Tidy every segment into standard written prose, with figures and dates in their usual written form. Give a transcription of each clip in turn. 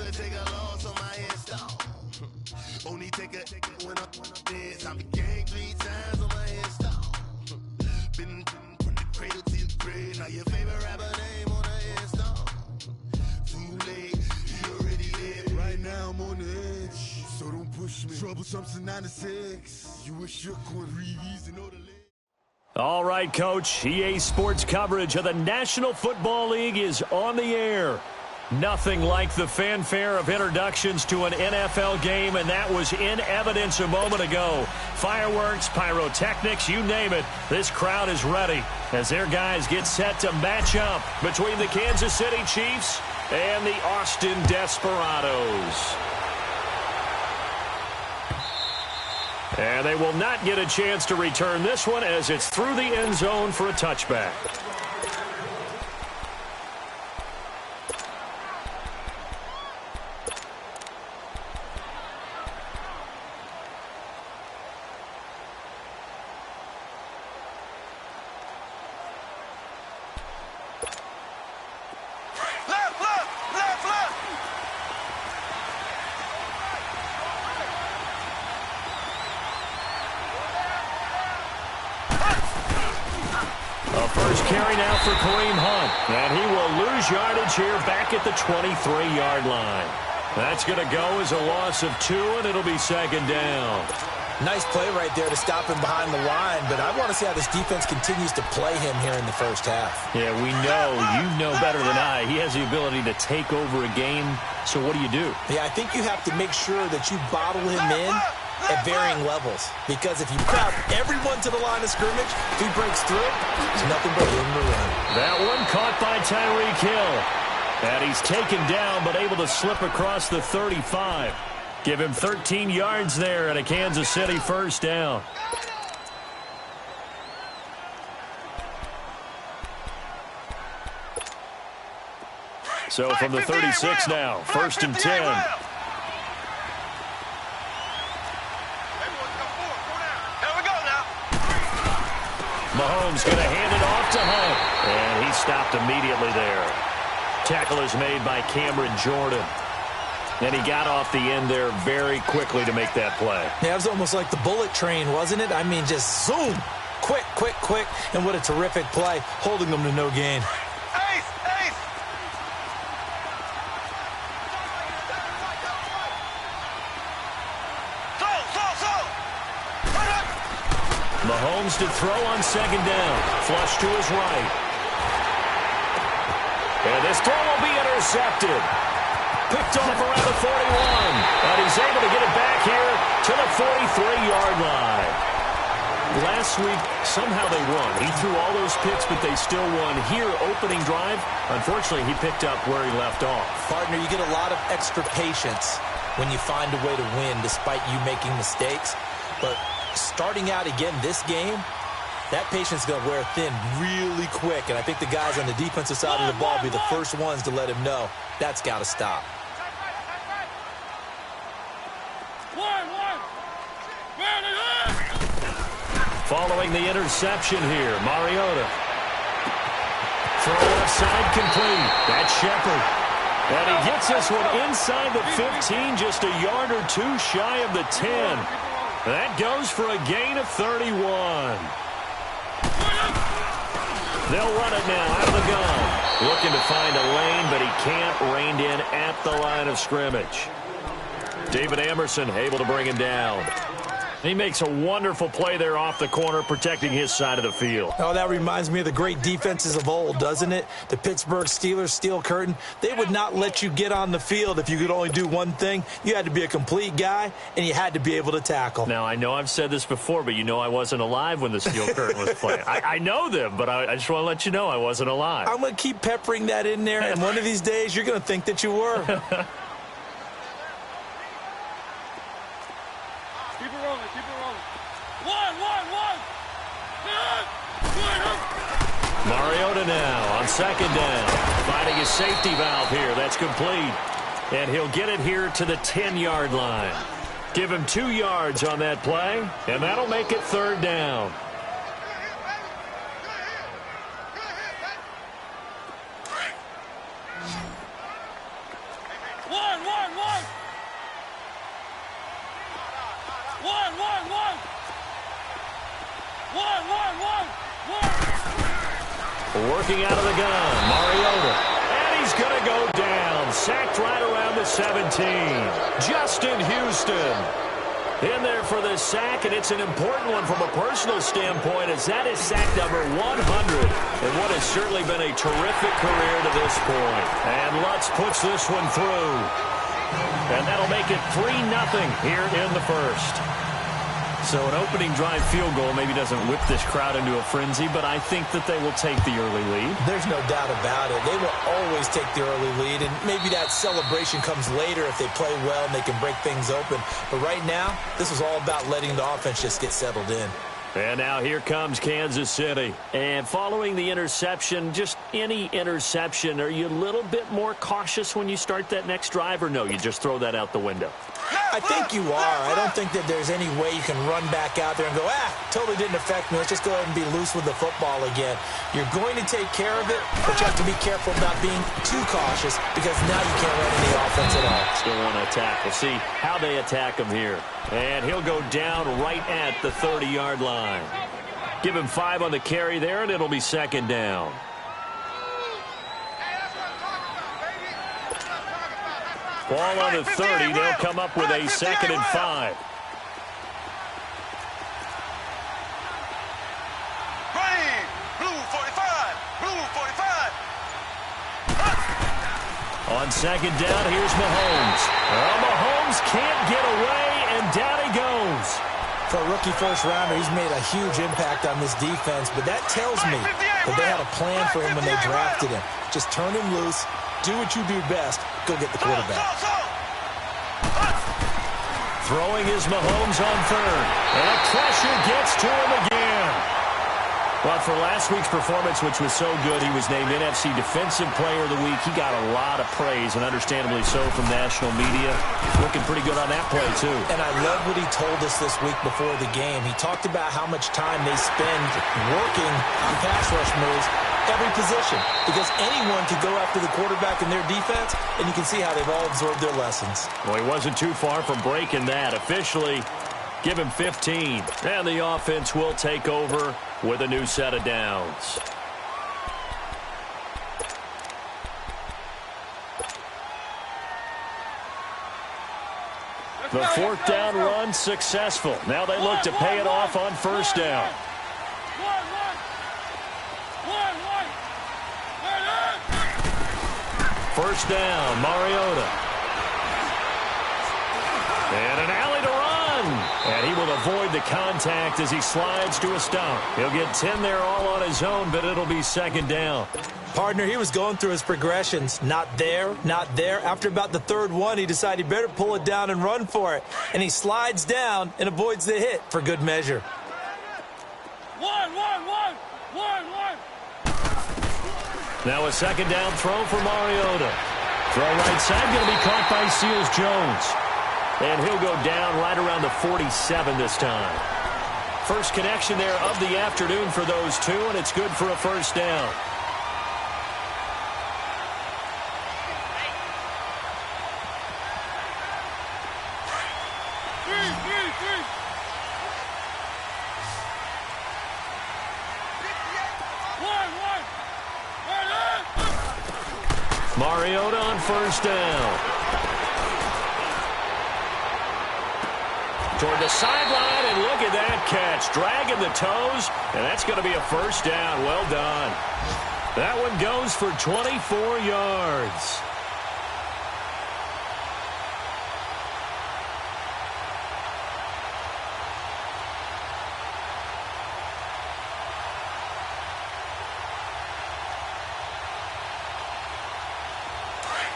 never take a loss on my install. Only take a when I'm dead. I'm the gang 3 times on my install. Been from the cradle to the grave. Now your favorite rapper name on the install. Too late, he already dead. Right now I'm on the edge, so don't push me. Troublesome to 96. You wish you could reason know the list. All right, Coach. EA Sports coverage of the National Football League is on the air. Nothing like the fanfare of introductions to an NFL game, and that was in evidence a moment ago. Fireworks, pyrotechnics, you name it. This crowd is ready as their guys get set to match up between the Kansas City Chiefs and the Austin Desperados. And they will not get a chance to return this one as it's through the end zone for a touchback. And he will lose yardage here back at the 23-yard line. That's going to go as a loss of 2, and it'll be second down. Nice play right there to stop him behind the line, but I want to see how this defense continues to play him here in the first half. Yeah, we know, you know better than I, he has the ability to take over a game, so what do you do? Yeah, I think you have to make sure that you bottle him in at varying levels, because if you crowd everyone to the line of scrimmage, if he breaks through, it's nothing but room to run. That one caught by Tyreek Hill, and he's taken down but able to slip across the 35. Give him 13 yards there and a Kansas City first down. So from the 36 now, 1st and 10. Mahomes going to hand it off to Hunt, and he stopped immediately there. Tackle is made by Cameron Jordan. And he got off the end there very quickly to make that play. Yeah, it was almost like the bullet train, wasn't it? I mean, just zoom. Quick, quick, quick. And what a terrific play, holding them to no gain. Mahomes to throw on second down. Flush to his right. And this throw will be intercepted. Picked off around the 41. And he's able to get it back here to the 43-yard line. Last week, somehow they won. He threw all those picks, but they still won. Here, opening drive, unfortunately, he picked up where he left off. Partner, you get a lot of extra patience when you find a way to win despite you making mistakes. But starting out again this game, that patience is going to wear thin really quick. And I think the guys on the defensive side of the ball will be the first ones to let him know that's got to stop. Following the interception here, Mariota. Throw left side complete. That's Shepard. And he gets this one inside the 15, just a yard or two shy of the 10. That goes for a gain of 31. They'll run it now out of the gun. Looking to find a lane, but he can't rein in at the line of scrimmage. David Emerson able to bring him down. He makes a wonderful play there off the corner, protecting his side of the field. Oh, that reminds me of the great defenses of old, doesn't it? The Pittsburgh Steelers steel curtain. They would not let you get on the field if you could only do one thing. You had to be a complete guy, and you had to be able to tackle. Now, I know I've said this before, but you know I wasn't alive when the steel curtain was playing. I know them, but I just want to let you know I wasn't alive. I'm going to keep peppering that in there, and one of these days you're going to think that you were. Mariota now on second down. Finding his safety valve here. That's complete. And he'll get it here to the 10-yard line. Give him 2 yards on that play, and that'll make it third down. Working out of the gun, Mariota. And he's going to go down. Sacked right around the 17. Justin Houston in there for the sack, and it's an important one from a personal standpoint, as that is sack number 100 in what has certainly been a terrific career to this point. And Lutz puts this one through. And that'll make it 3-0 here in the first. So an opening drive field goal maybe doesn't whip this crowd into a frenzy, but I think that they will take the early lead. There's no doubt about it. They will always take the early lead, and maybe that celebration comes later if they play well and they can break things open. But right now, this was all about letting the offense just get settled in. And now here comes Kansas City. And following the interception, just any interception, are you a little bit more cautious when you start that next drive, or no, you just throw that out the window? I think you are. I don't think that there's any way you can run back out there and go, totally didn't affect me. Let's just go ahead and be loose with the football again. You're going to take care of it, but you have to be careful about being too cautious, because now you can't run any offense at all. Still want to attack. We'll see how they attack him here. And he'll go down right at the 30-yard line. Give him 5 on the carry there, and it'll be second down. Ball on the 30. They'll come up with a 2nd and 5. Blue 45. Blue 45. On second down, here's Mahomes. Well, Mahomes can't get away, and down he goes. For a rookie first-rounder, he's made a huge impact on this defense, but that tells me that they had a plan for him when they drafted him. Just turn him loose, do what you do best, go get the quarterback. Throwing is Mahomes on third, and pressure gets to him again. But for last week's performance, which was so good, he was named NFC Defensive Player of the Week. He got a lot of praise, and understandably so, from national media. Looking pretty good on that play, too. And I love what he told us this week before the game. He talked about how much time they spend working on pass rush moves, every position, because anyone could go after the quarterback in their defense, and you can see how they've all absorbed their lessons. Well, he wasn't too far from breaking that. Officially, give him 15. And the offense will take over with a new set of downs. The 4th down run successful. Now they look to pay it off on 1st down. First down, Mariota. And an alley to run. And he will avoid the contact as he slides to a stop. He'll get 10 there all on his own, but it'll be second down. Partner, he was going through his progressions. Not there, not there. After about the 3rd one, he decided he better pull it down and run for it. And he slides down and avoids the hit for good measure. One. Now a second down throw for Mariota. Throw right side, going to be caught by Seals-Jones. And he'll go down right around the 47 this time. First connection there of the afternoon for those two, and it's good for a first down. Mariota on first down. Toward the sideline, and look at that catch. Dragging the toes, and that's going to be a first down. Well done. That one goes for 24 yards.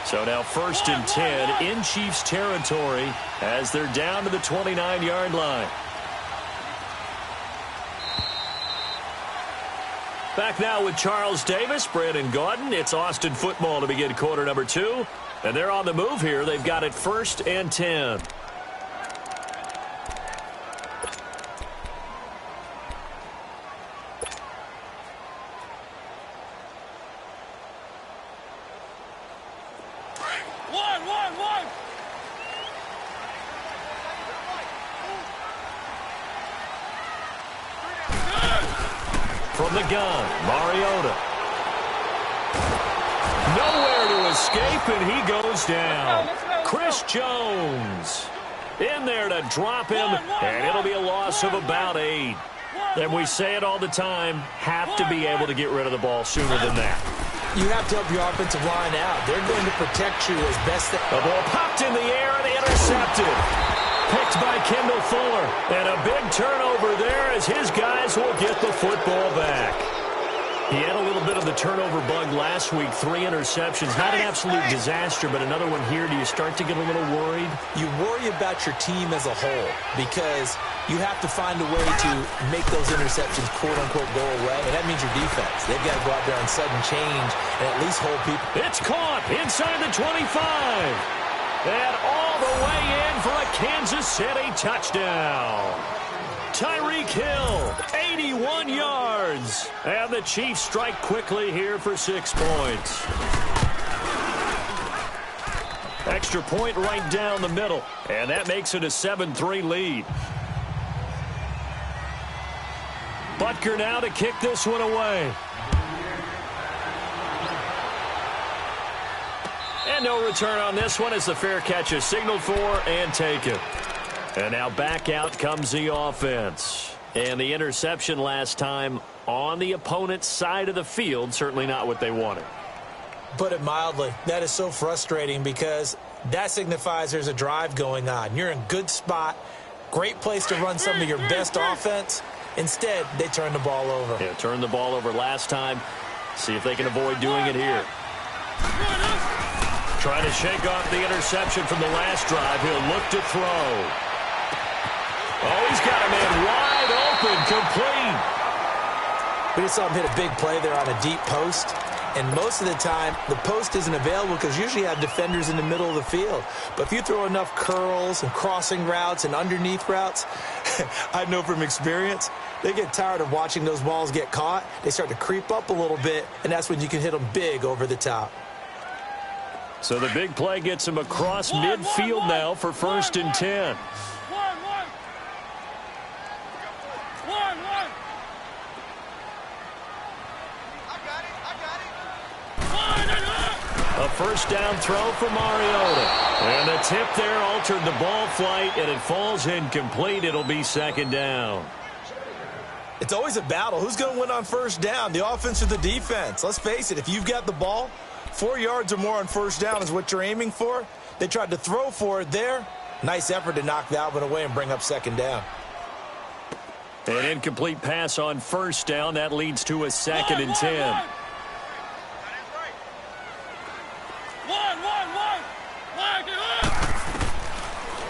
So now 1st and 10 in Chiefs territory as they're down to the 29-yard line. Back now with Charles Davis, Brandon Gaudin. It's Austin football to begin quarter number 2. And they're on the move here. They've got it 1st and 10. One. From the gun, Mariota. Nowhere to escape, and he goes down. Chris Jones in there to drop him, and it'll be a loss of about 8. And we say it all the time, have to be able to get rid of the ball sooner than that. You have to help your offensive line out. They're going to protect you as best they can. The ball popped in the air and intercepted. Picked by Kendall Fuller. And a big turnover there as his guys will get the football back. He had a little bit of the turnover bug last week. 3 interceptions. Not an absolute disaster, but another one here. Do you start to get a little worried? You worry about your team as a whole because you have to find a way to make those interceptions, quote-unquote, go away. And that means your defense. They've got to go out there on sudden change and at least hold people. It's caught inside the 25. And all the way in for a Kansas City touchdown. Tyreek Hill, 81 yards. And the Chiefs strike quickly here for 6 points. Extra point right down the middle. And that makes it a 7-3 lead. Butker now to kick this one away. And no return on this one as the fair catch is signaled for and taken. And now back out comes the offense. And the interception last time on the opponent's side of the field, certainly not what they wanted. Put it mildly, that is so frustrating because that signifies there's a drive going on. You're in a good spot, great place to run some of your best offense. Instead, they turn the ball over. Yeah, turned the ball over last time. See if they can avoid doing it here. Trying to shake off the interception from the last drive. He'll look to throw. Oh, he's got a man wide open, complete. We just saw him hit a big play there on a deep post. And most of the time, the post isn't available because usually you have defenders in the middle of the field. But if you throw enough curls and crossing routes and underneath routes, I know from experience, they get tired of watching those balls get caught. They start to creep up a little bit, and that's when you can hit them big over the top. So the big play gets him across midfield now for 1st and 10. A first down throw for Mariota. And the tip there altered the ball flight, and it falls incomplete. It'll be 2nd down. It's always a battle. Who's going to win on 1st down, the offense or the defense? Let's face it, if you've got the ball, 4 yards or more on 1st down is what you're aiming for. They tried to throw for it there. Nice effort to knock that one away and bring up 2nd down. An incomplete pass on 1st down. That leads to a 2nd and 10.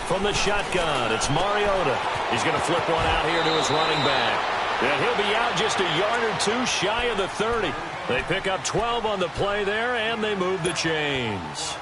From the shotgun, it's Mariota. He's going to flip one out here to his running back. And he'll be out just a yard or 2 shy of the 30. They pick up 12 on the play there, and they move the chains.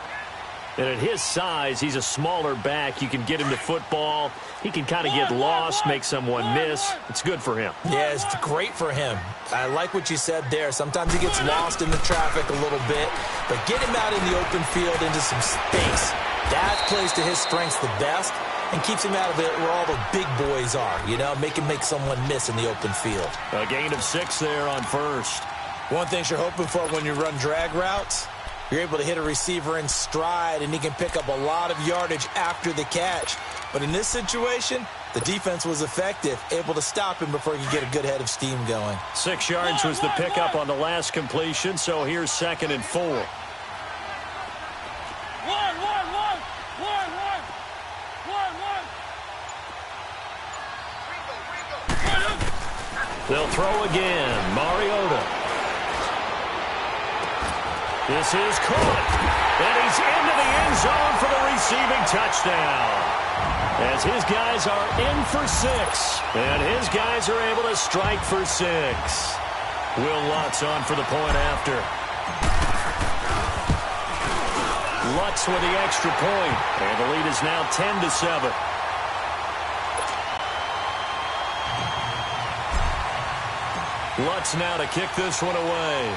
And at his size, he's a smaller back. You can get him to football. He can kind of get lost, make someone miss. It's good for him. Yeah, it's great for him. I like what you said there. Sometimes he gets lost in the traffic a little bit, but get him out in the open field into some space. That plays to his strengths the best and keeps him out of it where all the big boys are, you know, make someone miss in the open field. A gain of 6 there on 1st. One thing you're hoping for when you run drag routes, you're able to hit a receiver in stride, and he can pick up a lot of yardage after the catch. But in this situation, the defense was effective, able to stop him before he could get a good head of steam going. 6 yards was the pickup on the last completion, so here's 2nd and 4. They'll throw again. Mariota. This is caught. And he's into the end zone for the receiving touchdown. As his guys are in for 6. And his guys are able to strike for 6. Will Lutz on for the point after. Lutz with the extra point. And the lead is now 10-7. Lutz now to kick this one away.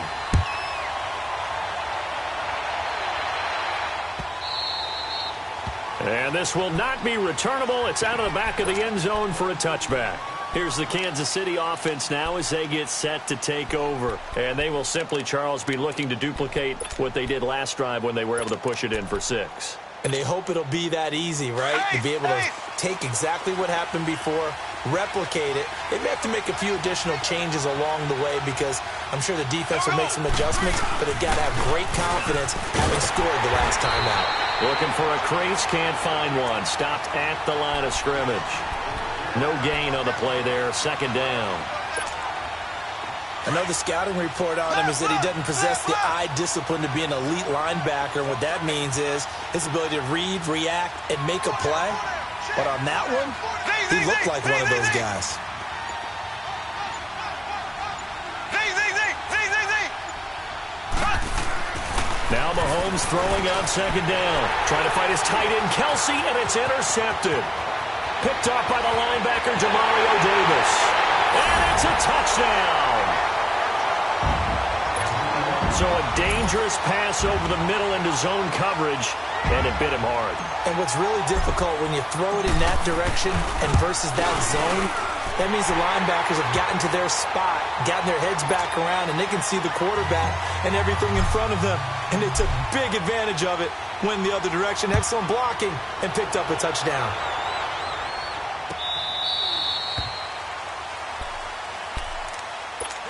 And this will not be returnable. It's out of the back of the end zone for a touchback. Here's the Kansas City offense now as they get set to take over. And they will simply, Charles, be looking to duplicate what they did last drive when they were able to push it in for 6. And they hope it'll be that easy, right? To be able to take exactly what happened before, replicate it. They may have to make a few additional changes along the way because I'm sure the defense will make some adjustments, but they've got to have great confidence having scored the last time out. Looking for a crease, can't find one. Stopped at the line of scrimmage. No gain on the play there, 2nd down. I know the scouting report on him is that he doesn't possess the eye discipline to be an elite linebacker. And what that means is his ability to read, react, and make a play. But on that one, he looked like one of those guys. Now Mahomes throwing on 2nd down. Trying to fight his tight end, Kelsey, and it's intercepted. Picked off by the linebacker, Demario Davis. And it's a touchdown. So a dangerous pass over the middle into zone coverage, and it bit him hard. And what's really difficult when you throw it in that direction and versus that zone, that means the linebackers have gotten to their spot, gotten their heads back around, and they can see the quarterback and everything in front of them. And they took big advantage of it, went the other direction, excellent blocking, and picked up a touchdown.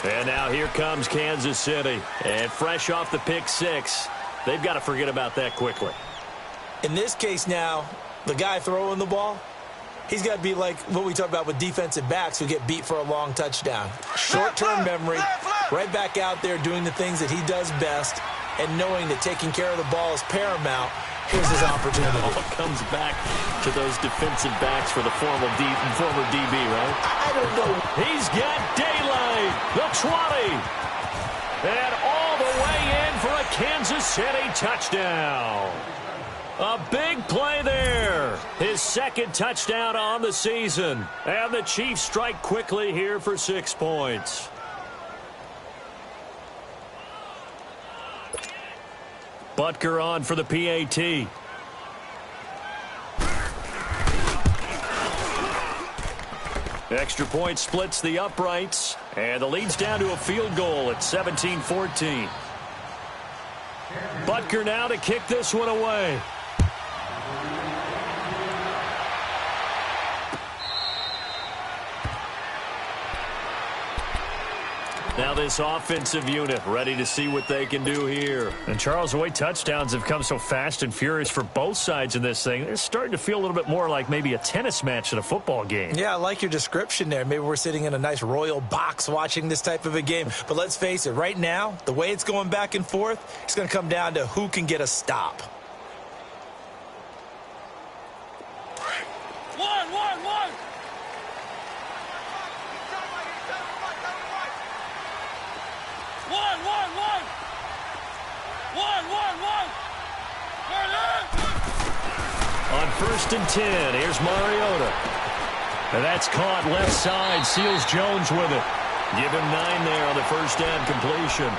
And now here comes Kansas City. And fresh off the pick 6, they've got to forget about that quickly. In this case now, the guy throwing the ball, he's got to be like what we talk about with defensive backs who get beat for a long touchdown. Short-term memory, right back out there doing the things that he does best, and knowing that taking care of the ball is paramount. Here's his opportunity. All comes back to those defensive backs for the former DB, right? I don't know. He's got daylight. The 20. And all the way in for a Kansas City touchdown. A big play there. His 2nd touchdown on the season. And the Chiefs strike quickly here for 6 points. Butker on for the PAT. Extra point splits the uprights. And the lead's down to a field goal at 17-14. Butker now to kick this one away. Now this offensive unit ready to see what they can do here. And Charles, the way touchdowns have come so fast and furious for both sides in this thing, it's starting to feel a little bit more like maybe a tennis match in a football game. Yeah, I like your description there. Maybe we're sitting in a nice royal box watching this type of a game. But let's face it, right now, the way it's going back and forth, it's going to come down to who can get a stop. One. On 1st and 10, here's Mariota. And that's caught left side. Seals Jones with it. Give him 9 there on the 1st down completion.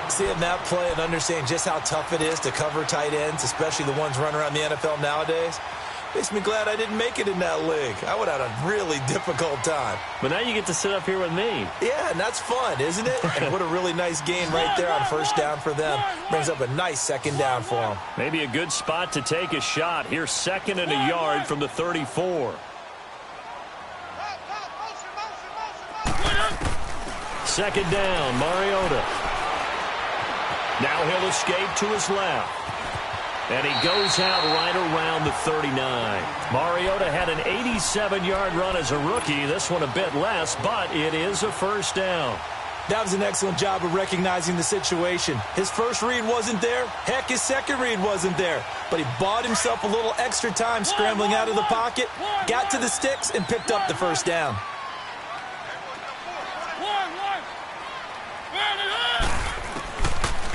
Seeing that play and understanding just how tough it is to cover tight ends, especially the ones running around the NFL nowadays, makes me glad I didn't make it in that league. I would have had a really difficult time. But now you get to sit up here with me. Yeah, and that's fun, isn't it? And what a really nice gain right there on 1st down for them. Brings up a nice 2nd down for them. Maybe a good spot to take a shot. Here's 2nd and a yard from the 34. Second down, Mariota. Now he'll escape to his left. And he goes out right around the 39. Mariota had an 87-yard run as a rookie. This one a bit less, but it is a 1st down. That was an excellent job of recognizing the situation. His first read wasn't there. Heck, his second read wasn't there. But he bought himself a little extra time scrambling out of the pocket, got to the sticks, and picked up the 1st down.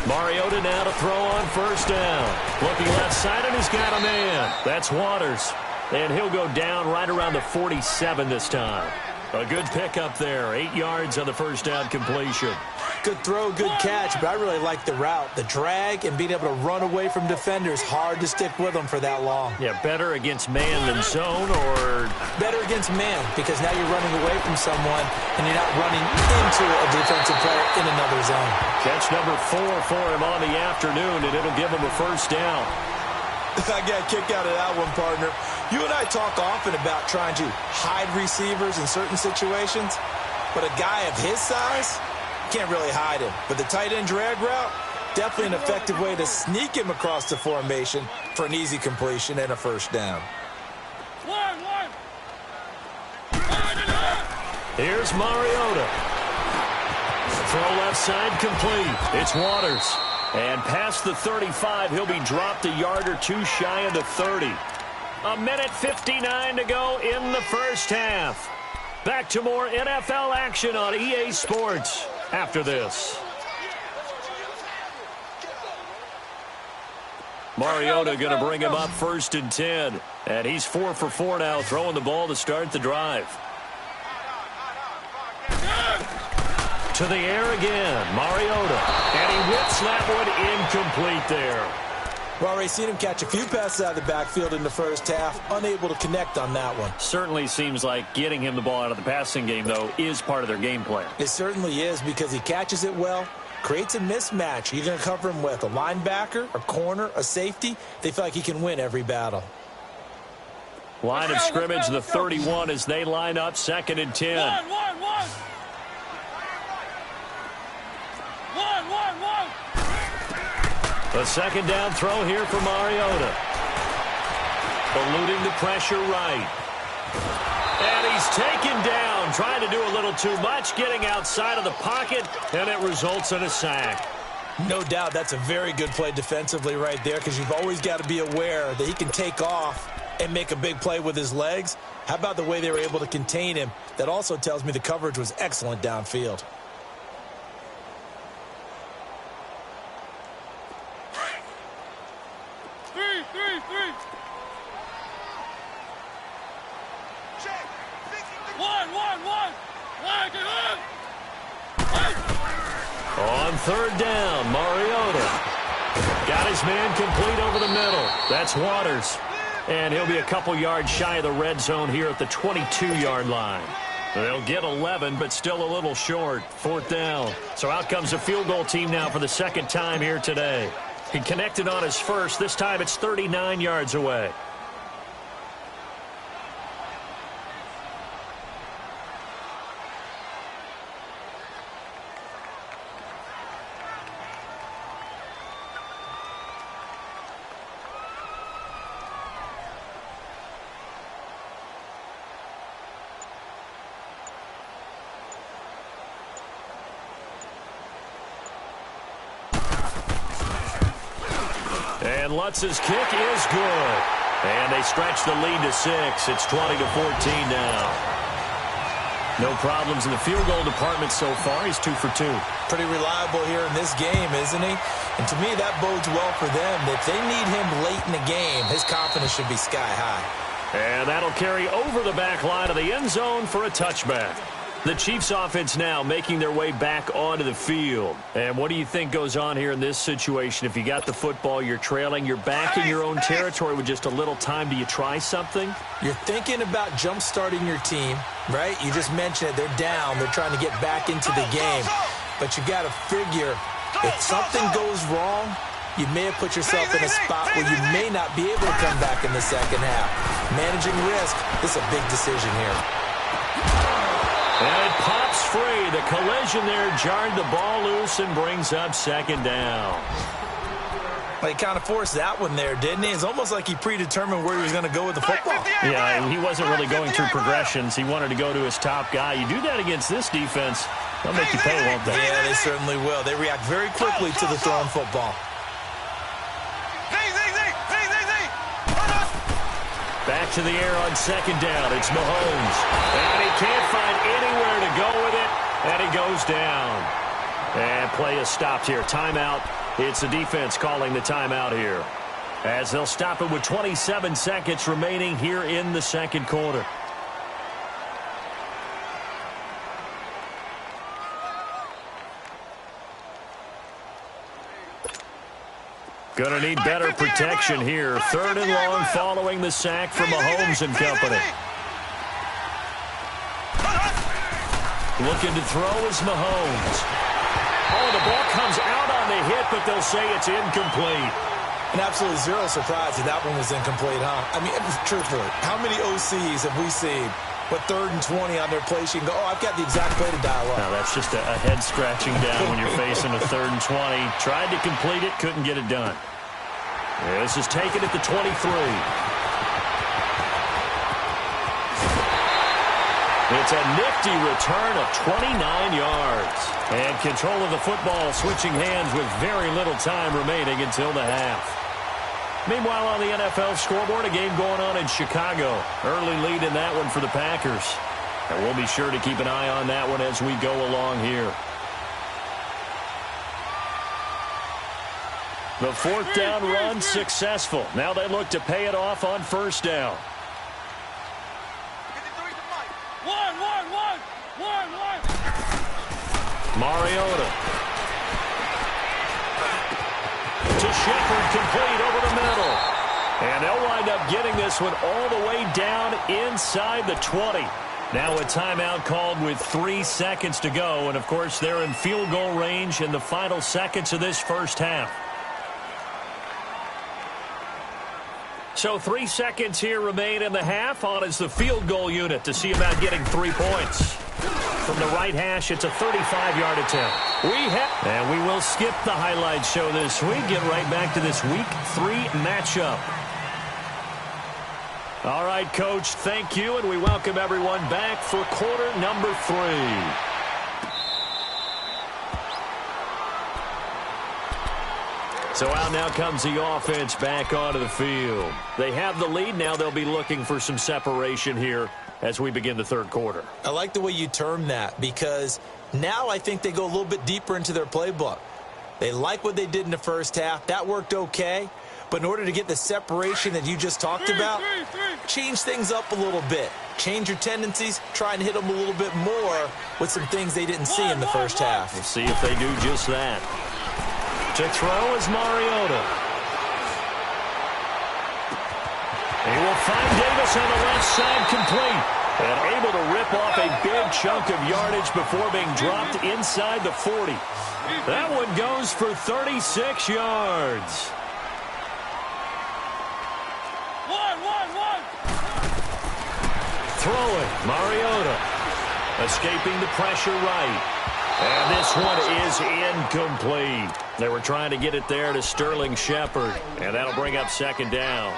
Mariota now to throw on 1st down. Looking left side, and he's got a man. That's Waters. And he'll go down right around the 47 this time. A good pickup there. 8 yards on the 1st down completion. Good throw, good catch, but I really like the route. The drag and being able to run away from defenders, hard to stick with them for that long. Yeah, better against man than zone, or? Better against man, because now you're running away from someone and you're not running into a defensive player in another zone. Catch number 4 for him on the afternoon, and it'll give him a first down. I got a kick out of that one, partner. You and I talk often about trying to hide receivers in certain situations, but a guy of his size, can't really hide him. But the tight end drag route, definitely an effective way to sneak him across the formation for an easy completion and a first down. Here's Mariota. Throw left side complete. It's Waters. And past the 35, he'll be dropped a yard or two shy of the 30. A minute 59 to go in the first half. Back to more NFL action on EA Sports after this. Mariota going to bring him up 1st and 10. And he's 4 for 4 now, throwing the ball to start the drive. To the air again, Mariota. And he whips that one incomplete there. Well, already seen him catch a few passes out of the backfield in the first half. Unable to connect on that one. Certainly seems like getting him the ball out of the passing game, though, is part of their game plan. It certainly is, because he catches it well, creates a mismatch. You're going to cover him with a linebacker, a corner, a safety. They feel like he can win every battle. Line of scrimmage, the 31, as they line up 2nd and 10. A second down throw here for Mariota. Eluding the pressure right. And he's taken down, trying to do a little too much, getting outside of the pocket, and it results in a sack. No doubt that's a very good play defensively right there, because you've always got to be aware that he can take off and make a big play with his legs. How about the way they were able to contain him? That also tells me the coverage was excellent downfield. On 3rd down, Mariota got his man complete over the middle. That's Waters. And he'll be a couple yards shy of the red zone here at the 22-yard line. They'll get 11, but still a little short. 4th down. So out comes a field goal team now for the second time here today. He connected on his first. This time it's 39 yards away. And Lutz's kick is good. And they stretch the lead to 6. It's 20-14 now. No problems in the field goal department so far. He's 2 for 2. Pretty reliable here in this game, isn't he? And to me, that bodes well for them. If they need him late in the game, his confidence should be sky high. And that'll carry over the back line of the end zone for a touchback. The Chiefs offense now making their way back onto the field. And what do you think goes on here in this situation? If you got the football, you're trailing, you're back in your own territory with just a little time. Do you try something? You're thinking about jump-starting your team, right? You just mentioned it. They're down. They're trying to get back into the game. But you got to figure, if something goes wrong, you may have put yourself in a spot where you may not be able to come back in the second half. Managing risk, this is a big decision here. And it pops free. The collision there jarred the ball loose and brings up 2nd down. Well, he kind of forced that one there, didn't he? It's almost like he predetermined where he was going to go with the football. Yeah, he wasn't really going through progressions. He wanted to go to his top guy. You do that against this defense, they'll make you pay, won't they? Yeah, they certainly will. They react very quickly to the thrown football. Back to the air on 2nd down. It's Mahomes. And he can't find anywhere to go with it. And he goes down. And play is stopped here. Timeout. It's the defense calling the timeout here, as they'll stop it with 27 seconds remaining here in the second quarter. Going to need better protection here. 3rd and long following the sack from Mahomes and company. Looking to throw is Mahomes. Oh, the ball comes out on the hit, but they'll say it's incomplete. And absolutely zero surprise that one was incomplete, huh? I mean, truthfully, how many OCs have we seen with 3rd and 20 on their play sheet and go, oh, I've got the exact play to dial up? Now, that's just a head-scratching down when you're facing a 3rd and 20. Tried to complete it, couldn't get it done. This is taken at the 23. It's a nifty return of 29 yards. And control of the football switching hands with very little time remaining until the half. Meanwhile, on the NFL scoreboard, a game going on in Chicago. Early lead in that one for the Packers. And we'll be sure to keep an eye on that one as we go along here. The 4th down run successful. Now they look to pay it off on 1st down. Mariota. To Shepard, complete over the middle. And they'll wind up getting this one all the way down inside the 20. Now a timeout called with 3 seconds to go. And, of course, they're in field goal range in the final seconds of this first half. So 3 seconds here remain in the half. On is the field goal unit to see about getting 3 points. From the right hash, it's a 35-yard attempt. And we will skip the highlight show this week. Get right back to this Week 3 matchup. All right, Coach, thank you, and we welcome everyone back for quarter number 3. So out now comes the offense back onto the field. They have the lead. Now they'll be looking for some separation here as we begin the 3rd quarter. I like the way you term that because now I think they go a little bit deeper into their playbook. They like what they did in the first half. That worked okay. But in order to get the separation that you just talked about, change things up a little bit. Change your tendencies, try and hit them a little bit more with some things they didn't see in the first half. We'll see if they do just that. To throw is Mariota. He will find Davis on the left side, complete. And able to rip off a big chunk of yardage before being dropped inside the 40. That one goes for 36 yards. Throwing, Mariota. Escaping the pressure right. And this one is incomplete. They were trying to get it there to Sterling Shepard. And that'll bring up 2nd down.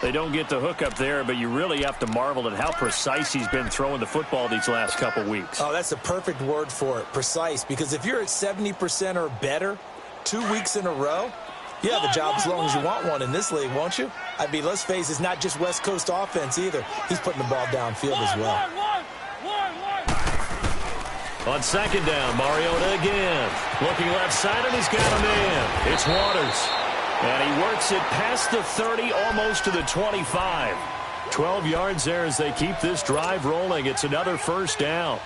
They don't get the hook up there, but you really have to marvel at how precise he's been throwing the football these last couple weeks. Oh, that's a perfect word for it, precise. Because if you're at 70% or better 2 weeks in a row, you have a job as long as you want one in this league, won't you? I mean, let's face it, it's not just West Coast offense either. He's putting the ball downfield as well. On 2nd down, Mariota again. Looking left side, and he's got a man. It's Waters. And he works it past the 30, almost to the 25. 12 yards there as they keep this drive rolling. It's another 1st down.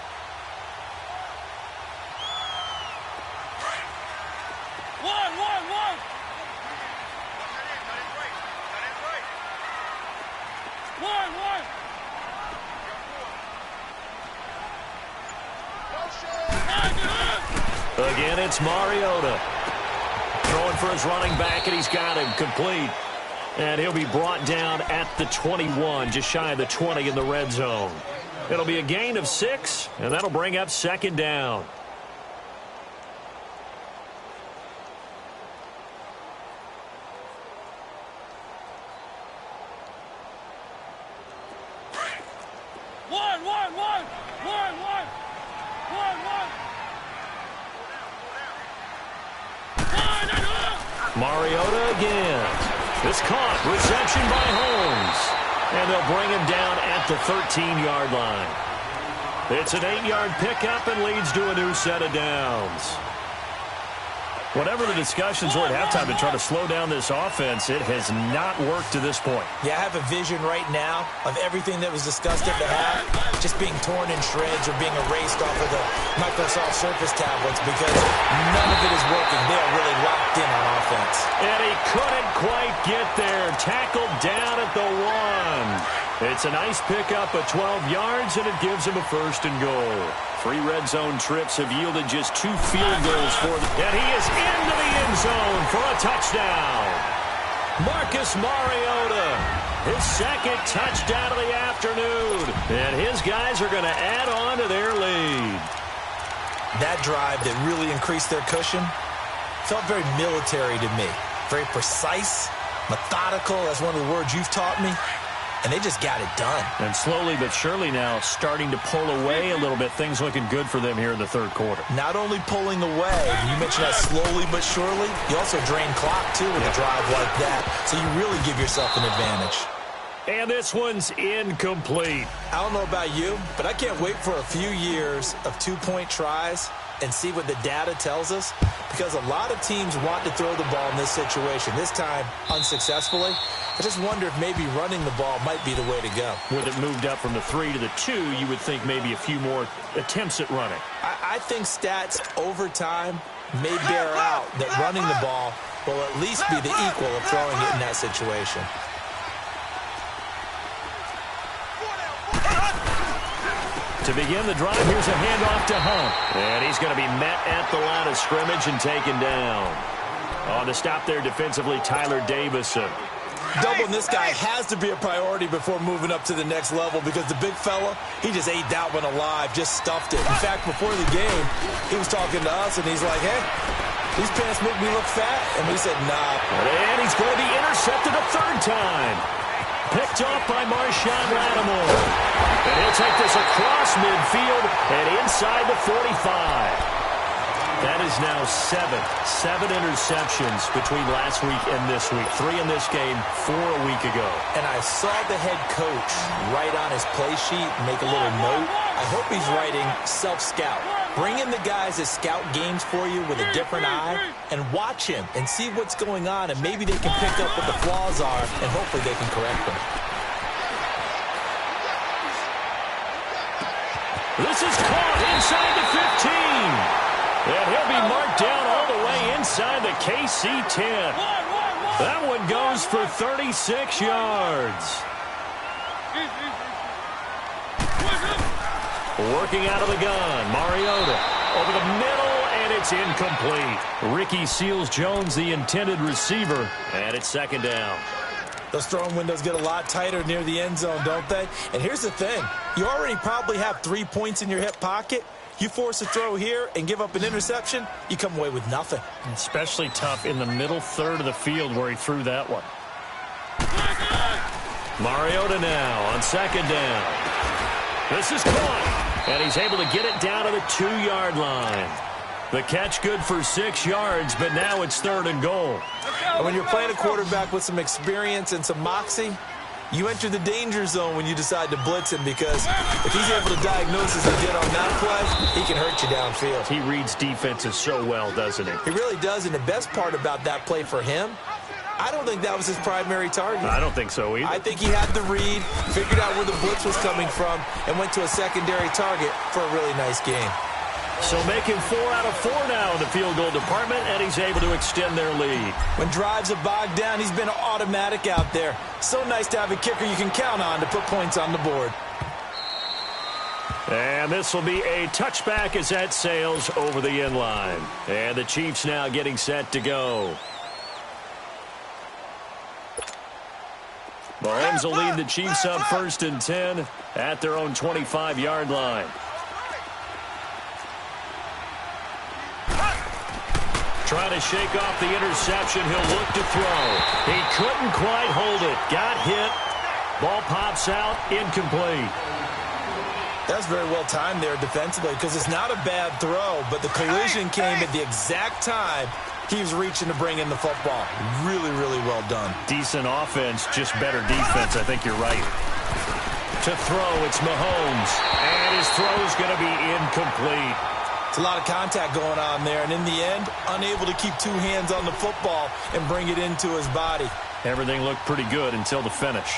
Again, it's Mariota. Throwing for his running back, and he's got him complete. And he'll be brought down at the 21, just shy of the 20 in the red zone. It'll be a gain of 6, and that'll bring up 2nd down. Mariota again. It's caught. Reception by Holmes. And they'll bring him down at the 13-yard line. It's an 8-yard pickup and leads to a new set of downs. Whatever the discussions were at halftime to try to slow down this offense, it has not worked to this point. Yeah, I have a vision right now of everything that was discussed at the half just being torn in shreds or being erased off of the Microsoft Surface tablets because none of it is working. They are really locked in on offense. And he couldn't quite get there. Tackled down at the 1. It's a nice pickup of 12 yards, and it gives him a 1st and goal. 3 red zone trips have yielded just 2 field goals for them. And he is into the end zone for a touchdown. Marcus Mariota, his 2nd touchdown of the afternoon. And his guys are going to add on to their lead. That drive that really increased their cushion felt very military to me. Very precise, methodical. That's one of the words you've taught me. And they just got it done. And slowly but surely now starting to pull away a little bit. Things looking good for them here in the 3rd quarter. Not only pulling away, you mentioned that slowly but surely, you also drain clock, too, with a drive like that. So you really give yourself an advantage. And this one's incomplete. I don't know about you, but I can't wait for a few years of 2-point tries and see what the data tells us, because a lot of teams want to throw the ball in this situation. This time, unsuccessfully. I just wonder if maybe running the ball might be the way to go. With it moved up from the 3 to the 2, you would think maybe a few more attempts at running. I think stats over time may bear out that running the ball will at least be the equal of throwing it in that situation. To begin the drive, here's a handoff to Hunt. And he's going to be met at the line of scrimmage and taken down. On to stop there defensively, Tyler Davison. Doubling this guy has to be a priority before moving up to the next level, because the big fella, he just ate that one alive, just stuffed it. In fact, before the game, he was talking to us, and he's like, hey, these pants make me look fat. And we said, nah. And he's going to be intercepted a 3rd time. Picked off by Marshawn Lattimore. And he'll take this across midfield and inside the 45. That is now 7 interceptions between last week and this week. 3 in this game, 4 a week ago. And I saw the head coach write on his play sheet, make a little note. I hope he's writing self-scout. Bring in the guys that scout games for you with a different eye and watch him and see what's going on, and maybe they can pick up what the flaws are, and hopefully they can correct them. This is caught inside the 15. And he'll be marked down all the way inside the KC 10. That one goes for 36 yards. Working out of the gun, Mariota over the middle, and it's incomplete. Ricky Seals-Jones, the intended receiver, and it's 2nd down. Those throwing windows get a lot tighter near the end zone, don't they? And here's the thing. You already probably have 3 points in your hip pocket. You force a throw here and give up an interception, you come away with nothing. Especially tough in the middle 3rd of the field where he threw that one. Mariota now on 2nd down. This is caught, and he's able to get it down to the 2-yard line. The catch good for 6 yards, but now it's 3rd and goal. And when you're playing a quarterback with some experience and some moxie, you enter the danger zone when you decide to blitz him, because if he's able to diagnose as he did on that play, he can hurt you downfield. He reads defenses so well, doesn't he? He really does, and the best part about that play for him, I don't think that was his primary target. I don't think so either. I think he had the read, figured out where the blitz was coming from, and went to a secondary target for a really nice game. So making 4 out of 4 now in the field goal department, and he's able to extend their lead. When drives are bogged down, he's been automatic out there. So nice to have a kicker you can count on to put points on the board. And this will be a touchback as that sails over the end line. And the Chiefs now getting set to go. Mahomes will lead the Chiefs up 1st and 10 at their own 25-yard line. Trying to shake off the interception. He'll look to throw. He couldn't quite hold it. Got hit. Ball pops out. Incomplete. That's very well timed there defensively, because it's not a bad throw, but the collision came at the exact time he was reaching to bring in the football. Really, really well done. Decent offense, just better defense. I think you're right. To throw, it's Mahomes. And his throw is going to be incomplete. It's a lot of contact going on there, and in the end, unable to keep two hands on the football and bring it into his body. Everything looked pretty good until the finish.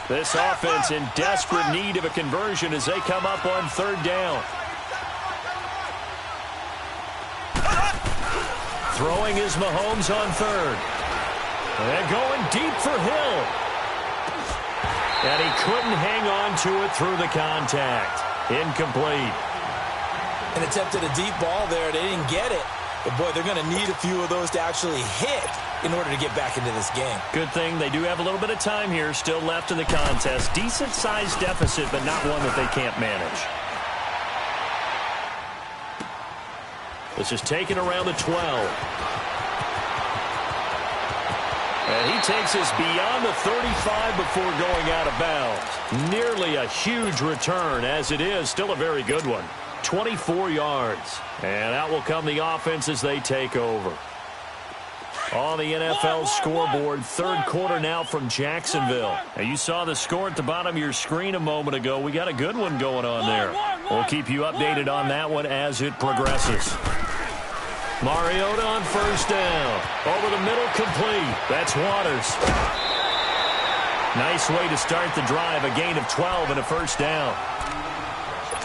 This offense in desperate need of a conversion as they come up on third down. Throwing is Mahomes on third. And going deep for Hill. And he couldn't hang on to it through the contact. Incomplete. And attempted a deep ball there. They didn't get it. But, boy, they're going to need a few of those to actually hit in order to get back into this game. Good thing they do have a little bit of time here still left in the contest. Decent-sized deficit, but not one that they can't manage. This is taken around the 12. And he takes us beyond the 35 before going out of bounds. Nearly a huge return, as it is. Still a very good one. 24 yards. And out will come the offense as they take over. On the NFL scoreboard, third quarter now from Jacksonville. And you saw the score at the bottom of your screen a moment ago. We got a good one going on there. We'll keep you updated on that one as it progresses. Mariota on first down. Over the middle, complete. That's Waters. Nice way to start the drive. A gain of 12 and a first down.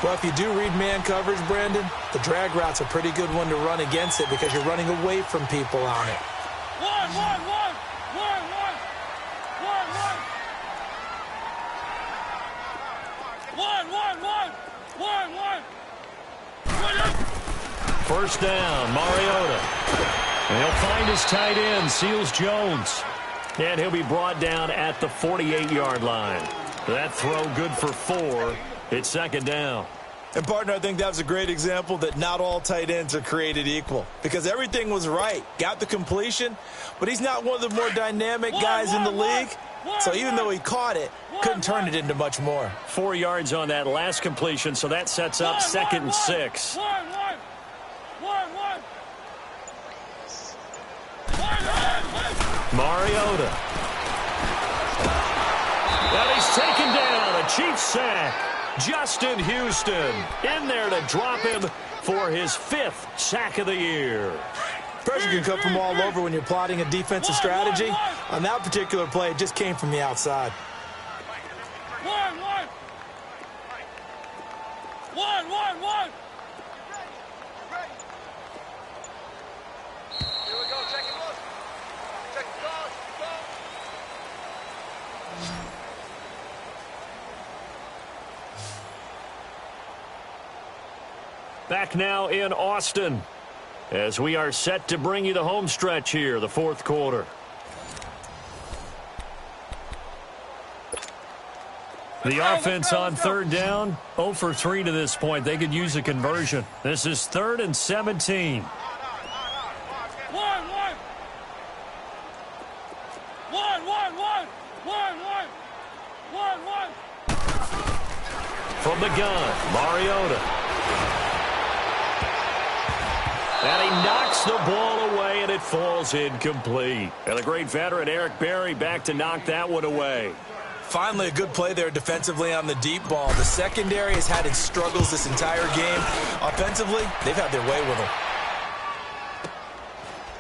Well, if you do read man coverage, Brandon, the drag route's a pretty good one to run against it because you're running away from people on it. First down, Mariota. And he'll find his tight end, Seals Jones. And he'll be brought down at the 48-yard line. That throw good for 4. It's second down. And, partner, I think that was a great example that not all tight ends are created equal because everything was right. Got the completion, but he's not one of the more dynamic guys in the league. So even though he caught it, couldn't turn it into much more. 4 yards on that last completion, so that sets up second and 6. Mariota. And he's taken down. A Chiefs sack. Justin Houston in there to drop him for his 5th sack of the year. Pressure can come from all over when you're plotting a defensive strategy. On that particular play, it just came from the outside. Back now in Austin as we are set to bring you the home stretch here, the fourth quarter. The offense on third down, 0 for 3 to this point. They could use a conversion. This is 3rd and 17. From the gun, Mariota. And he knocks the ball away, and it falls incomplete. And the great veteran Eric Berry back to knock that one away. Finally, a good play there defensively on the deep ball. The secondary has had its struggles this entire game. Offensively, they've had their way with them.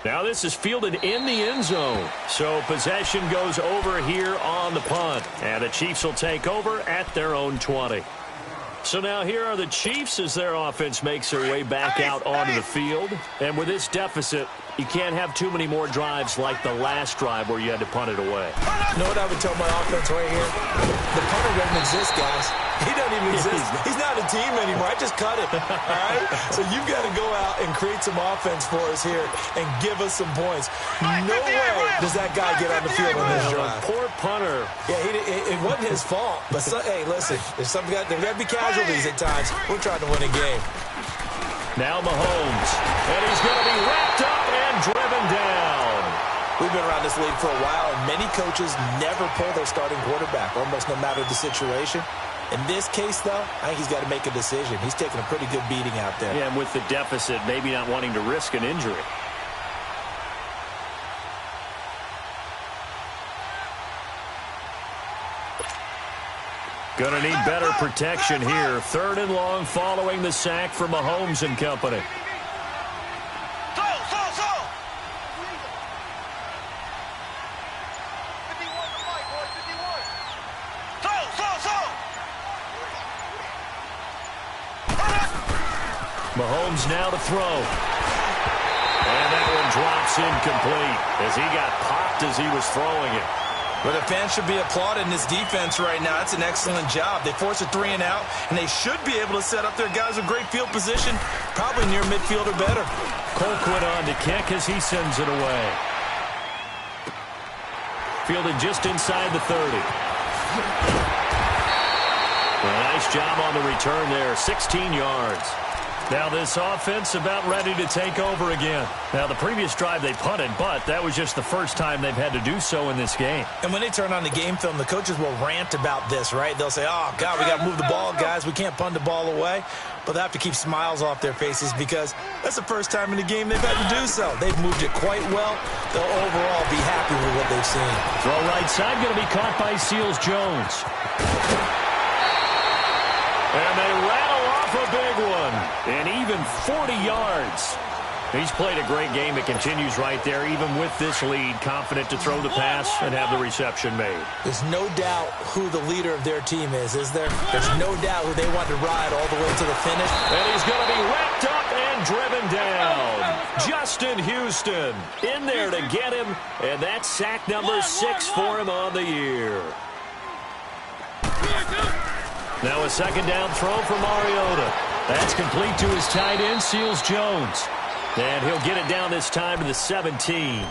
Now this is fielded in the end zone. So possession goes over here on the punt. And the Chiefs will take over at their own 20. So now here are the Chiefs as their offense makes their way back out onto the field. And with this deficit, you can't have too many more drives like the last drive where you had to punt it away. You know what I would tell my offense right here? The punter doesn't exist, guys. He doesn't even exist. He's not a team anymore. I just cut it, all right? So you've got to go out and create some offense for us here and give us some points. No way does that guy get on the field on this drive. Poor punter. Yeah, it wasn't his fault. But, hey, listen, there's got to be casualties at times. We're trying to win a game. Now Mahomes. And he's going to be wrapped up and driven down. We've been around this league for a while, and many coaches never pull their starting quarterback, almost no matter the situation. In this case, though, I think he's got to make a decision. He's taking a pretty good beating out there. Yeah, and with the deficit, maybe not wanting to risk an injury. Going to need better protection here. 3rd and long following the sack from Mahomes and company. Mahomes now to throw. And that one drops incomplete as he got popped as he was throwing it. But the fans should be applauding this defense right now. That's an excellent job. They force a 3 and out, and they should be able to set up their guys with great field position, probably near midfield or better. Colquitt on to kick as he sends it away. Fielded just inside the 30. A nice job on the return there, 16 yards. Now this offense about ready to take over again. Now the previous drive they punted, but that was just the first time they've had to do so in this game. And when they turn on the game film, the coaches will rant about this, right? They'll say, oh, God, we got to move the ball, guys. We can't punt the ball away. But they have to keep smiles off their faces because that's the first time in the game they've had to do so. They've moved it quite well. They'll overall be happy with what they've seen. Throw right side going to be caught by Seals-Jones. And they rattle off a big one. And even 40 yards. He's played a great game. It continues right there, even with this lead. Confident to throw the pass and have the reception made. There's no doubt who the leader of their team is there? There's no doubt who they want to ride all the way to the finish. And he's going to be wrapped up and driven down. Justin Houston in there to get him. And that's sack number 6 for him on the year. Now a second down throw for Mariota. That's complete to his tight end, Seals-Jones. And he'll get it down this time to the 17.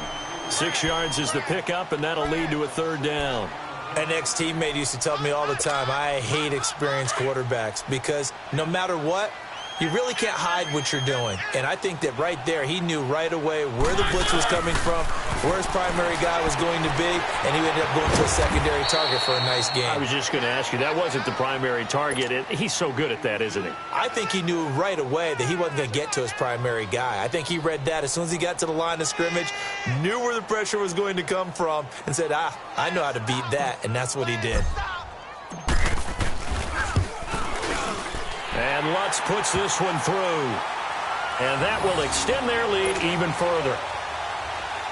6 yards is the pickup, and that'll lead to a 3rd down. An ex-teammate used to tell me all the time, I hate experienced quarterbacks because no matter what, you really can't hide what you're doing. And I think that right there, he knew right away where the blitz was coming from, where his primary guy was going to be, and he ended up going to a secondary target for a nice game. I was just going to ask you, that wasn't the primary target. He's so good at that, isn't he? I think he knew right away that he wasn't going to get to his primary guy. I think he read that as soon as he got to the line of scrimmage, knew where the pressure was going to come from, and said, I know how to beat that, and that's what he did. And Lutz puts this one through. And that will extend their lead even further.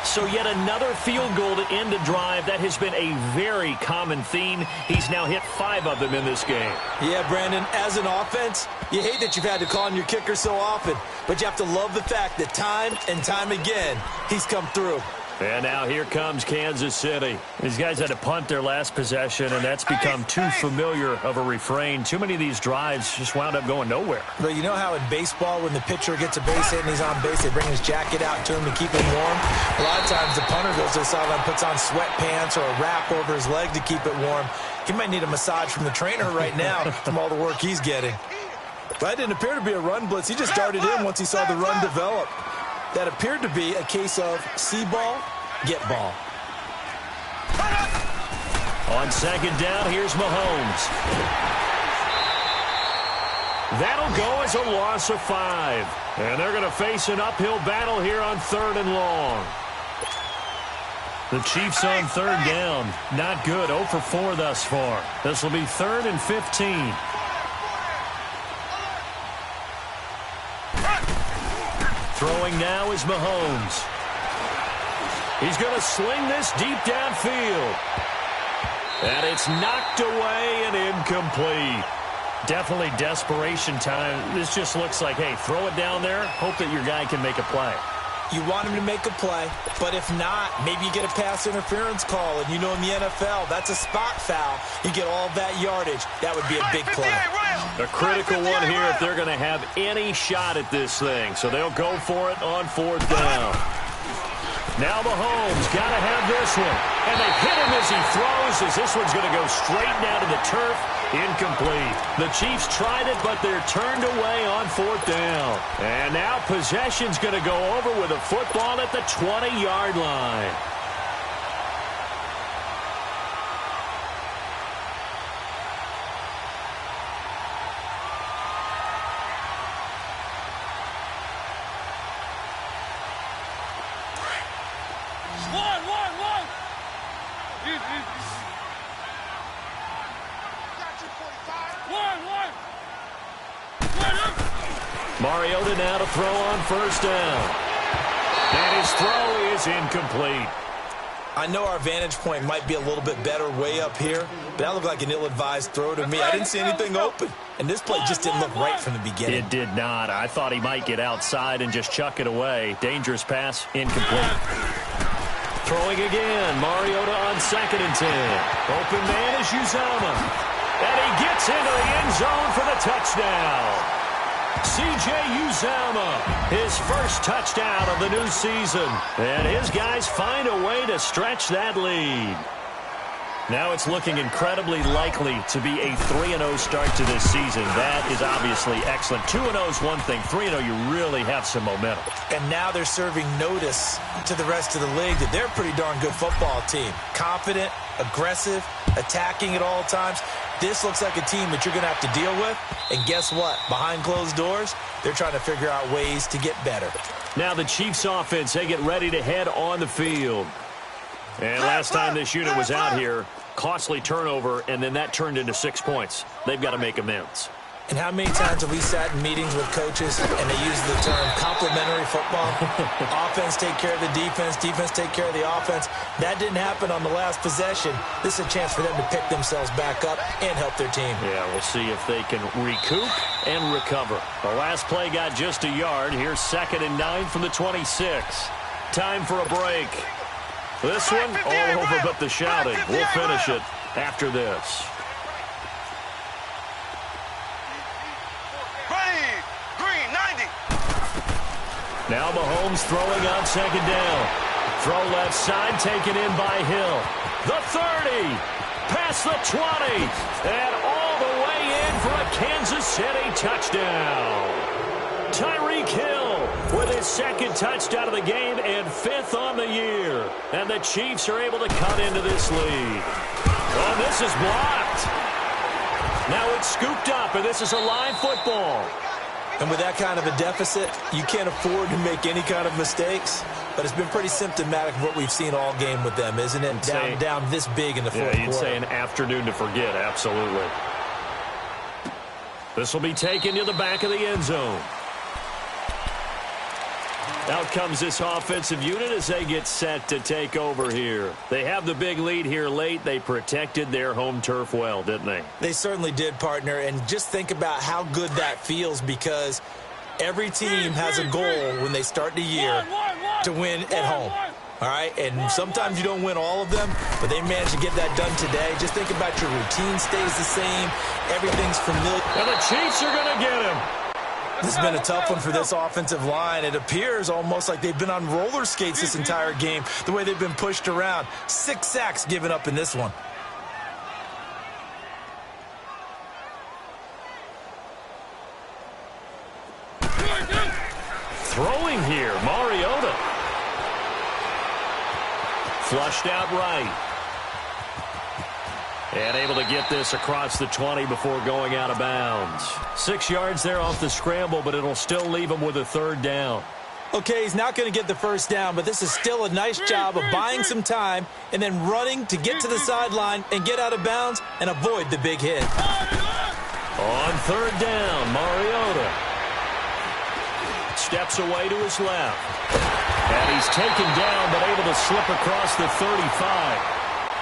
So yet another field goal to end a drive. That has been a very common theme. He's now hit 5 of them in this game. Yeah, Brandon, as an offense, you hate that you've had to call on your kicker so often. But you have to love the fact that time and time again, he's come through. And now here comes Kansas City. These guys had to punt their last possession, and that's become too familiar of a refrain. Too many of these drives just wound up going nowhere. But you know how in baseball, when the pitcher gets a base hit and he's on base, they bring his jacket out to him to keep him warm? A lot of times the punter goes to the sideline, puts on sweatpants or a wrap over his leg to keep it warm. He might need a massage from the trainer right now from all the work he's getting. That didn't appear to be a run blitz. He just darted in once he saw the run develop. That appeared to be a case of see ball, get ball. On second down, here's Mahomes. That'll go as a loss of 5. And they're going to face an uphill battle here on 3rd and long. The Chiefs on 3rd down. Not good. 0 for 4 thus far. This will be 3rd and 15. Throwing now is Mahomes. He's going to sling this deep downfield. And it's knocked away and incomplete. Definitely desperation time. This just looks like, hey, throw it down there. Hope that your guy can make a play. You want him to make a play, but if not, maybe you get a pass interference call. And you know in the NFL, that's a spot foul. You get all that yardage. That would be a big play. A critical one here if they're going to have any shot at this thing. So they'll go for it on 4th down. Now Mahomes got to have this one. And they hit him as he throws, as this one's going to go straight down to the turf. Incomplete. The Chiefs tried it, but they're turned away on 4th down. And now possession's going to go over with a football at the 20-yard line. Got you for Mariota now to throw on first down. And his throw is incomplete. I know our vantage point might be a little bit better way up here, but that looked like an ill-advised throw to me. I didn't see anything open, and this play just didn't look right from the beginning. It did not. I thought he might get outside and just chuck it away. Dangerous pass, incomplete. Throwing again, Mariota on 2nd and 10. Open man is Uzomah. And he gets into the end zone for the touchdown. C.J. Uzomah, his first touchdown of the new season. And his guys find a way to stretch that lead. Now it's looking incredibly likely to be a 3-0 start to this season. That is obviously excellent. 2-0 is one thing. 3-0, you really have some momentum. And now they're serving notice to the rest of the league that they're a pretty darn good football team. Confident, aggressive, attacking at all times. This looks like a team that you're going to have to deal with. And guess what? Behind closed doors, they're trying to figure out ways to get better. Now the Chiefs offense, they get ready to head on the field. And last time this unit was out here, costly turnover, and then that turned into 6 points. They've got to make amends. And how many times have we sat in meetings with coaches and they use the term complementary football? Offense take care of the defense, defense take care of the offense. That didn't happen on the last possession. This is a chance for them to pick themselves back up and help their team. Yeah, we'll see if they can recoup and recover. The last play got just a yard. Here's 2nd and 9 from the 26. Time for a break. This one, all over but the shouting. We'll finish it after this. Ready, green, 90. Now Mahomes throwing on 2nd down. Throw left side, taken in by Hill. The 30, past the 20, and all the way in for a Kansas City touchdown. Tyreek Hill with his 2nd touchdown of the game and 5th on the year. And the Chiefs are able to cut into this lead. Oh, this is blocked. Now it's scooped up, and this is a live football. And with that kind of a deficit, you can't afford to make any kind of mistakes. But it's been pretty symptomatic of what we've seen all game with them, isn't it? Down this big in the fourth quarter. You'd say an afternoon to forget, absolutely. This will be taken to the back of the end zone. Out comes this offensive unit as they get set to take over here. They have the big lead here late. They protected their home turf well, didn't they? They certainly did, partner. And just think about how good that feels, because every team has a goal when they start the year to win at home. All right, and sometimes you don't win all of them, but they managed to get that done today. Just think about your routine stays the same. Everything's familiar. And the Chiefs are going to get him. This has been a tough one for this offensive line. It appears almost like they've been on roller skates this entire game, the way they've been pushed around. 6 sacks given up in this one. Throwing here, Mariota. Flushed out right. And able to get this across the 20 before going out of bounds. 6 yards there off the scramble, but it'll still leave him with a 3rd down. Okay, he's not going to get the 1st down, but this is still a nice job of buying some time and then running to get to the sideline and get out of bounds and avoid the big hit. On 3rd down, Mariota steps away to his left. And he's taken down, but able to slip across the 35.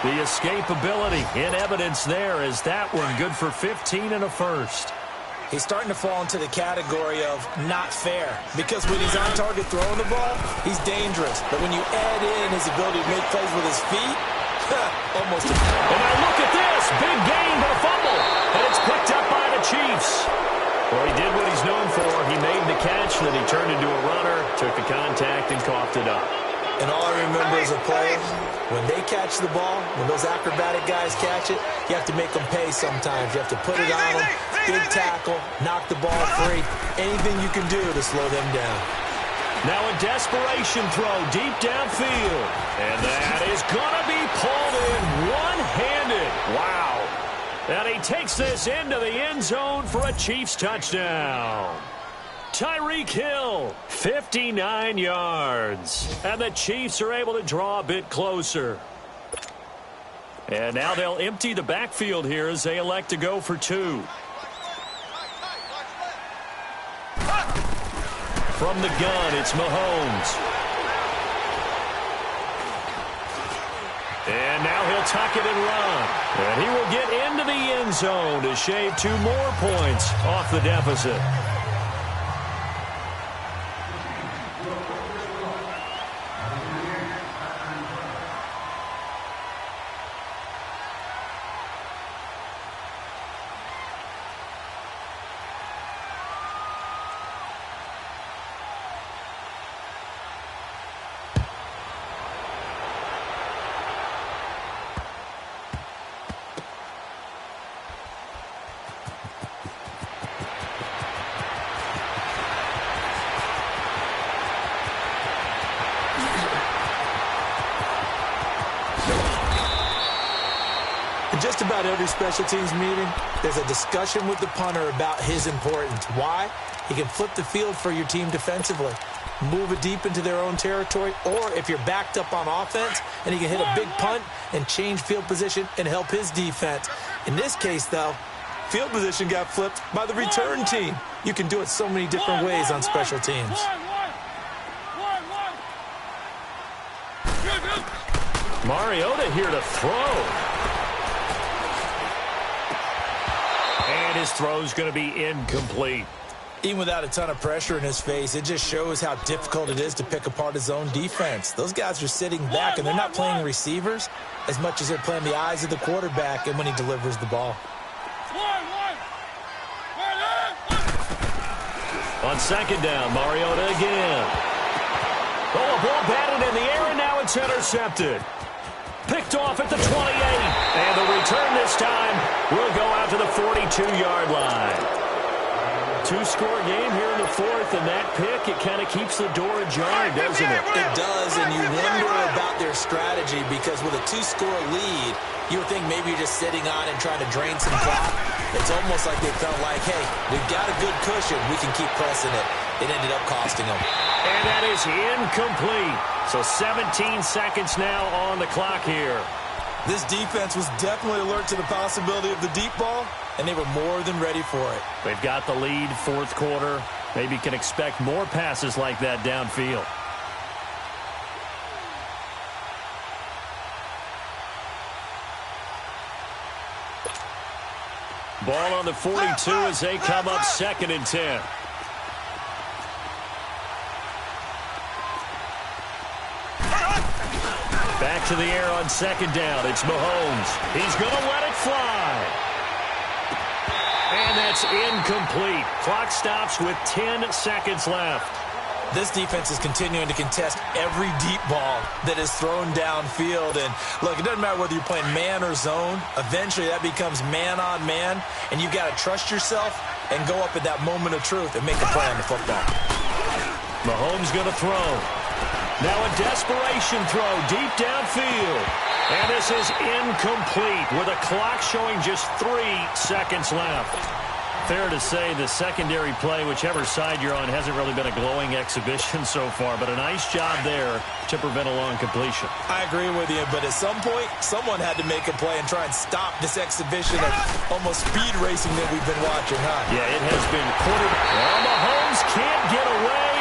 The escapability in evidence there as that one good for 15 and a 1st. He's starting to fall into the category of not fair, because when he's on target throwing the ball, he's dangerous. But when you add in his ability to make plays with his feet, almost a... And now look at this. Big gain, but a fumble. And it's picked up by the Chiefs. Well, he did what he's known for. He made the catch, then he turned into a runner, took the contact, and coughed it up. And all I remember as a player, when they catch the ball, when those acrobatic guys catch it, you have to make them pay sometimes. You have to put it on them, big tackle, knock the ball free, anything you can do to slow them down. Now a desperation throw deep downfield. And that is going to be pulled in one-handed. Wow. And he takes this into the end zone for a Chiefs touchdown. Tyreek Hill, 59 yards. And the Chiefs are able to draw a bit closer. And now they'll empty the backfield here as they elect to go for 2. From the gun, it's Mahomes. And now he'll tuck it and run. And he will get into the end zone to shave 2 more points off the deficit. Just about every special teams meeting, there's a discussion with the punter about his importance. Why? He can flip the field for your team defensively, move it deep into their own territory, or if you're backed up on offense, and he can hit a big punt and change field position and help his defense. In this case, though, field position got flipped by the return team. You can do it so many different ways on special teams. Mariota here to throw. And his throw's going to be incomplete. Even without a ton of pressure in his face, it just shows how difficult it is to pick apart his own defense. Those guys are sitting back, and they're not playing receivers as much as they're playing the eyes of the quarterback and when he delivers the ball. On second down, Mariota again. Oh, a ball batted in the air, and now it's intercepted. Picked off at the 28. And the return this time will go out to the 42-yard line. 2-score game here in the fourth, and that pick, it kind of keeps the door ajar, doesn't it? It does, and you wonder about their strategy because with a 2-score lead, you would think maybe you're just sitting on it trying to drain some clock. It's almost like they felt like, hey, we've got a good cushion. We can keep pressing it. It ended up costing them. And that is incomplete. So 17 seconds now on the clock here. This defense was definitely alert to the possibility of the deep ball, and they were more than ready for it. They've got the lead, fourth quarter. Maybe can expect more passes like that downfield. Ball on the 42 as they come up 2nd and 10. Back to the air on 2nd down. It's Mahomes. He's going to let it fly. And that's incomplete. Clock stops with 10 seconds left. This defense is continuing to contest every deep ball that is thrown downfield. And, look, it doesn't matter whether you're playing man or zone. Eventually, that becomes man-on-man, and you've got to trust yourself and go up at that moment of truth and make a play on the football. Mahomes going to throw. Now a desperation throw deep downfield. And this is incomplete with a clock showing just 3 seconds left. Fair to say the secondary play, whichever side you're on, hasn't really been a glowing exhibition so far, but a nice job there to prevent a long completion. I agree with you, but at some point, someone had to make a play and try and stop this exhibition of almost speed racing that we've been watching, huh? Yeah, it has been quartered. Well, Mahomes can't get away.